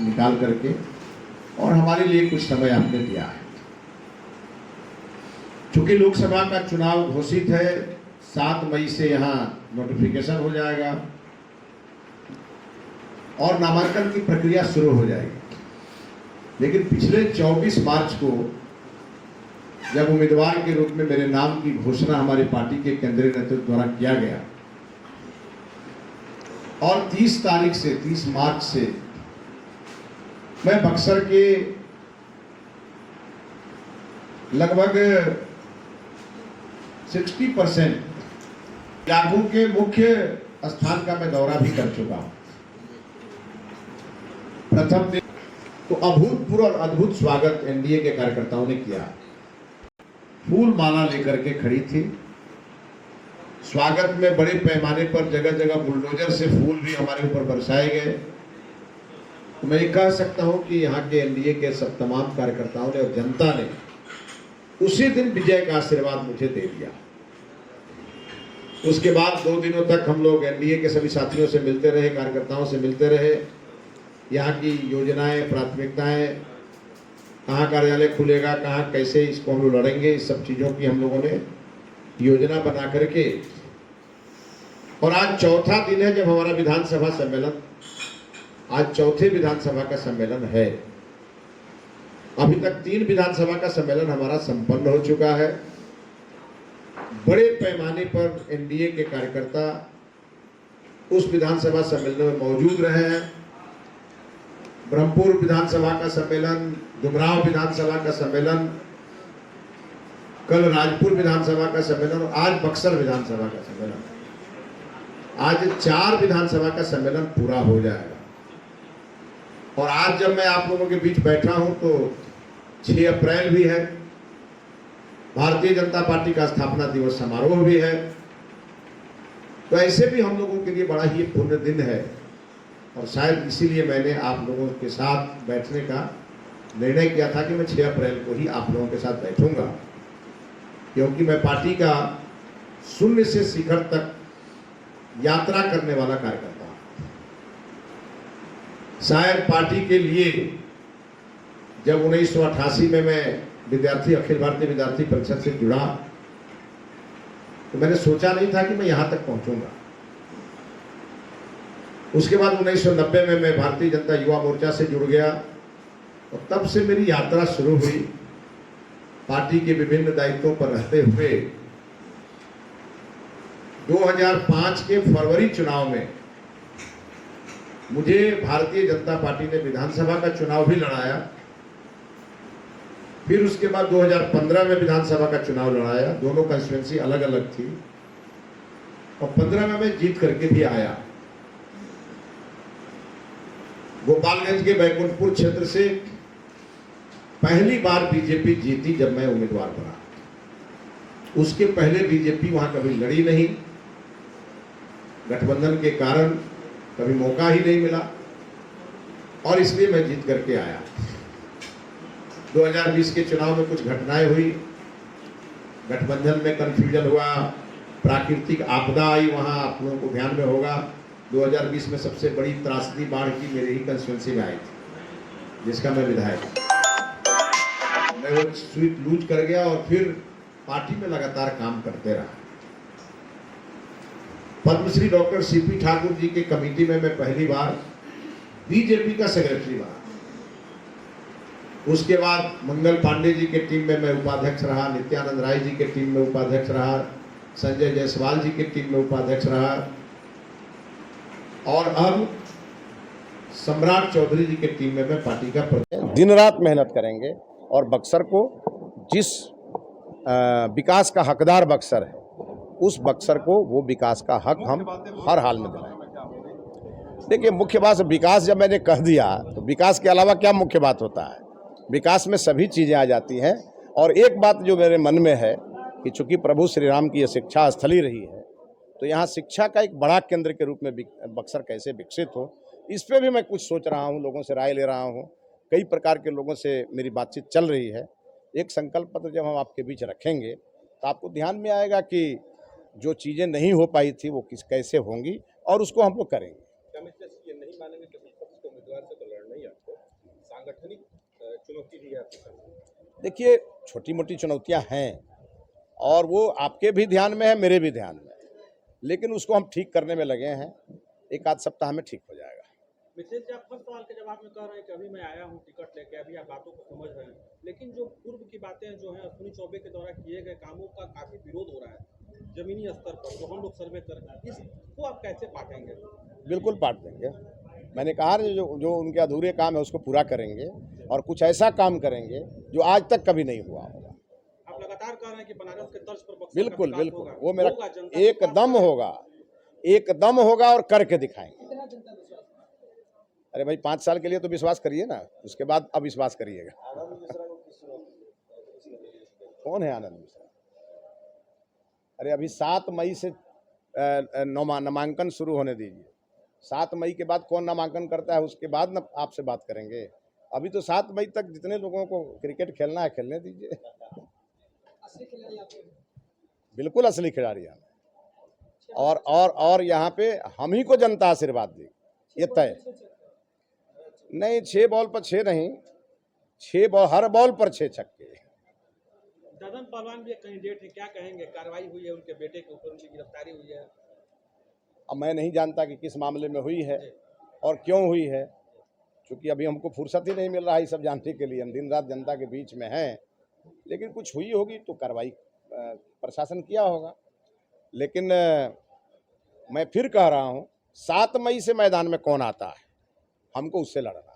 निकाल करके और हमारे लिए कुछ समय आपने दिया है। चूंकि लोकसभा का चुनाव घोषित है, 7 मई से यहाँ नोटिफिकेशन हो जाएगा और नामांकन की प्रक्रिया शुरू हो जाएगी। लेकिन पिछले 24 मार्च को जब उम्मीदवार के रूप में मेरे नाम की घोषणा हमारी पार्टी के केंद्रीय नेतृत्व द्वारा किया गया और 30 मार्च से मैं बक्सर के लगभग 60% इलाकों के मुख्य स्थान का मैं दौरा भी कर चुका हूं। प्रथम दिन तो अभूतपूर्व और अद्भुत स्वागत एनडीए के कार्यकर्ताओं ने किया। फूल माला लेकर के खड़ी थी। स्वागत में बड़े पैमाने पर जगह जगह बुलडोजर से फूल भी हमारे ऊपर बरसाए गए। तो मैं कह सकता हूं कि यहाँ के एनडीए के सब तमाम कार्यकर्ताओं ने और जनता ने उसी दिन विजय का आशीर्वाद मुझे दे दिया। उसके बाद 2 दिनों तक हम लोग एनडीए के सभी साथियों से मिलते रहे, कार्यकर्ताओं से मिलते रहे। यहाँ की योजनाएं, प्राथमिकताएं, कहाँ कार्यालय खुलेगा, कहाँ कैसे इसको हम लोग लड़ेंगे, इस सब चीज़ों की हम लोगों ने योजना बना करके, और आज चौथा दिन है जब हमारा विधानसभा सम्मेलन, आज चौथे विधानसभा का सम्मेलन है। अभी तक 3 विधानसभा का सम्मेलन हमारा संपन्न हो चुका है। बड़े पैमाने पर एनडीए के कार्यकर्ता उस विधानसभा सम्मेलन में मौजूद रहे हैं। ब्रह्मपुर विधानसभा का सम्मेलन, डुमराव विधानसभा का सम्मेलन, कल राजपुर विधानसभा का सम्मेलन और आज बक्सर विधानसभा का सम्मेलन। आज 4 विधानसभा का सम्मेलन पूरा हो जाएगा। और आज जब मैं आप लोगों के बीच बैठा हूं तो 6 अप्रैल भी है, भारतीय जनता पार्टी का स्थापना दिवस समारोह भी है। तो ऐसे भी हम लोगों के लिए बड़ा ही पुण्य दिन है और शायद इसीलिए मैंने आप लोगों के साथ बैठने का निर्णय किया था कि मैं 6 अप्रैल को ही आप लोगों के साथ बैठूंगा, क्योंकि मैं पार्टी का शून्य से शिखर तक यात्रा करने वाला कार्यकर्ता हूं। शायद पार्टी के लिए जब 1988 में मैं अखिल भारतीय विद्यार्थी परिषद से जुड़ा तो मैंने सोचा नहीं था कि मैं यहां तक पहुंचूंगा। उसके बाद 1990 में मैं भारतीय जनता युवा मोर्चा से जुड़ गया और तब से मेरी यात्रा शुरू हुई। पार्टी के विभिन्न दायित्वों पर रहते हुए 2005 के फरवरी चुनाव में मुझे भारतीय जनता पार्टी ने विधानसभा का चुनाव भी लड़ाया। फिर उसके बाद 2015 में विधानसभा का चुनाव लड़ाया। दोनों कंस्टिट्यूएंसी अलग अलग थी और 15 में मैं जीत करके भी आया। गोपालगंज के बैकुंठपुर क्षेत्र से पहली बार बीजेपी जीती जब मैं उम्मीदवार बना। उसके पहले बीजेपी वहां कभी लड़ी नहीं, गठबंधन के कारण कभी मौका ही नहीं मिला और इसलिए मैं जीत करके आया। 2020 के चुनाव में कुछ घटनाएं हुई, गठबंधन में कंफ्यूजन हुआ, प्राकृतिक आपदा आई, वहां आप लोगों को ध्यान में होगा 2020 में सबसे बड़ी त्रासदी बाढ़ की मेरे ही कंस्टिट्यूएंसी में आई थी, जिसका मैं विधायक। मैं वो सीट लूज कर गया और फिर पार्टी में लगातार काम करते रहा। पद्मश्री डॉक्टर सीपी ठाकुर जी की कमेटी में मैं पहली बार बीजेपी का सेक्रेटरी बना। उसके बाद मंगल पांडे जी के टीम में मैं उपाध्यक्ष रहा, नित्यानंद राय जी के टीम में उपाध्यक्ष रहा, संजय जायसवाल जी के टीम में उपाध्यक्ष रहा और अब सम्राट चौधरी जी के टीम में मैं पार्टी का दिन रात मेहनत करेंगे और बक्सर को जिस विकास का हकदार बक्सर है, उस बक्सर को वो विकास का हक हम हर हाल में दिलाएंगे। देखिए, मुख्य बात विकास जब मैंने कह दिया तो विकास के अलावा क्या मुख्य बात होता है? विकास में सभी चीज़ें आ जाती हैं। और एक बात जो मेरे मन में है कि चूंकि प्रभु श्री राम की यह शिक्षा स्थली रही है, तो यहाँ शिक्षा का एक बड़ा केंद्र के रूप में बक्सर कैसे विकसित हो, इस पर भी मैं कुछ सोच रहा हूँ, लोगों से राय ले रहा हूँ। कई प्रकार के लोगों से मेरी बातचीत चल रही है। एक संकल्प पत्र जब हम आपके बीच रखेंगे तो आपको ध्यान में आएगा कि जो चीज़ें नहीं हो पाई थी वो कैसे होंगी और उसको हम लोग करेंगे। ये नहीं मानेंगे कि विपक्ष को उम्मीदवार से तो लड़ना ही आता देखिए, छोटी मोटी चुनौतियां हैं और वो आपके भी ध्यान में है, मेरे भी ध्यान में है, लेकिन उसको हम ठीक करने में लगे हैं। एक आध सप्ताह में ठीक हो जाएगा। मिसेज जी, आप हर सवाल के जवाब में कह रहे हैं कि अभी मैं आया हूँ टिकट लेके, अभी आप बातों को समझ रहे हैं, लेकिन जो पूर्व की बातें जो हैं अश्विनी चौबे के द्वारा किए गए कामों का काफी विरोध हो रहा है जमीनी स्तर पर, जो हम लोग सर्वे कर रहे हैं, इसको आप कैसे पाटेंगे? बिल्कुल पाट देंगे। मैंने कहा ना, जो जो उनके अधूरे काम है उसको पूरा करेंगे और कुछ ऐसा काम करेंगे जो आज तक कभी नहीं हुआ होगा। आप लगातार कह रहे हैं कि बनारस के तर्ज पर बक्सर का बिल्कुल विकास बिल्कुल, होगा। वो मेरा होगा, जनता विश्वास एकदम करेगी। होगा, एकदम होगा और करके दिखाएंगे। अरे भाई, 5 साल के लिए तो विश्वास करिए ना, उसके बाद अविश्वास करिएगा। कौन है आनंद मिश्रा? अरे अभी 7 मई से नामांकन शुरू होने दीजिए। 7 मई के बाद कौन नामांकन करता है उसके बाद ना आपसे बात करेंगे। अभी तो 7 मई तक जितने लोगों को क्रिकेट खेलना है खेलने दीजिए। बिल्कुल असली खिलाड़ी हैं। और यहाँ पे हम ही को जनता आशीर्वाद दी, ये तय नहीं। 6 बॉल पर 6 नहीं, 6 बॉल, हर बॉल पर 6 छक्के। ददन पहलवान भी एक कैंडिडेट है, क्या कहेंगे? कार्रवाई हुई है उनके बेटे के ऊपर, उनकी गिरफ्तारी हुई है। अब मैं नहीं जानता कि किस मामले में हुई है और क्यों हुई है, क्योंकि अभी हमको फुर्सत ही नहीं मिल रहा है ये सब जानने के लिए। हम दिन रात जनता के बीच में हैं, लेकिन कुछ हुई होगी तो कार्रवाई प्रशासन किया होगा। लेकिन मैं फिर कह रहा हूँ, 7 मई से मैदान में कौन आता है, हमको उससे लड़ना।